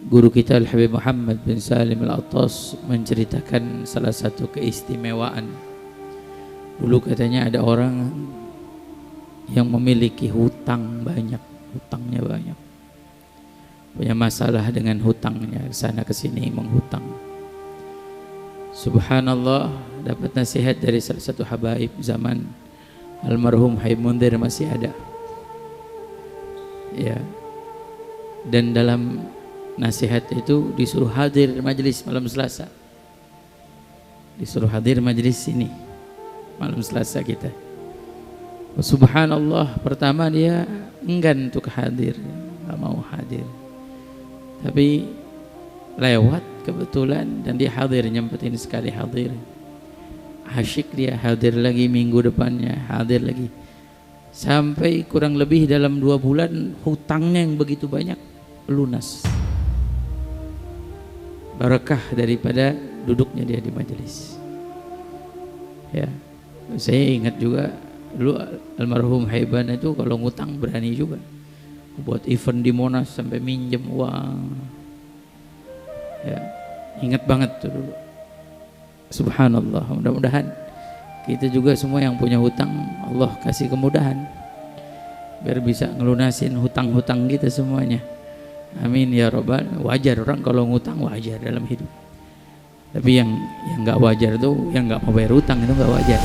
Guru kita Al-Habib Muhammad bin Salim Al-Attas menceritakan salah satu keistimewaan. Dulu katanya ada orang yang memiliki hutang banyak, hutangnya banyak, punya masalah dengan hutangnya, sana kesini menghutang. Subhanallah, dapat nasihat dari salah satu habaib zaman almarhum Habib Mundir masih ada. Ya. Dan dalam nasihat itu disuruh hadir majelis malam Selasa. Disuruh hadir majelis ini malam Selasa kita. Subhanallah, pertama dia enggan untuk hadir, enggak mau hadir. Tapi lewat kebetulan dan dia hadir, nyempetin sekali hadir. Asyik dia hadir lagi, minggu depannya hadir lagi. Sampai kurang lebih dalam 2 bulan hutangnya yang begitu banyak lunas. Barakah daripada duduknya dia di majelis. Ya, saya ingat juga dulu almarhum Haiban itu kalau ngutang berani juga. Buat event di Monas sampai minjem uang. Ya, ingat banget tuh dulu. Subhanallah, mudah-mudahan kita juga semua yang punya hutang Allah kasih kemudahan biar bisa ngelunasin hutang-hutang kita semuanya. Amin ya robbal. Wajar orang kalau ngutang, wajar dalam hidup. Tapi yang nggak wajar tuh yang nggak mau bayar hutang, itu nggak wajar.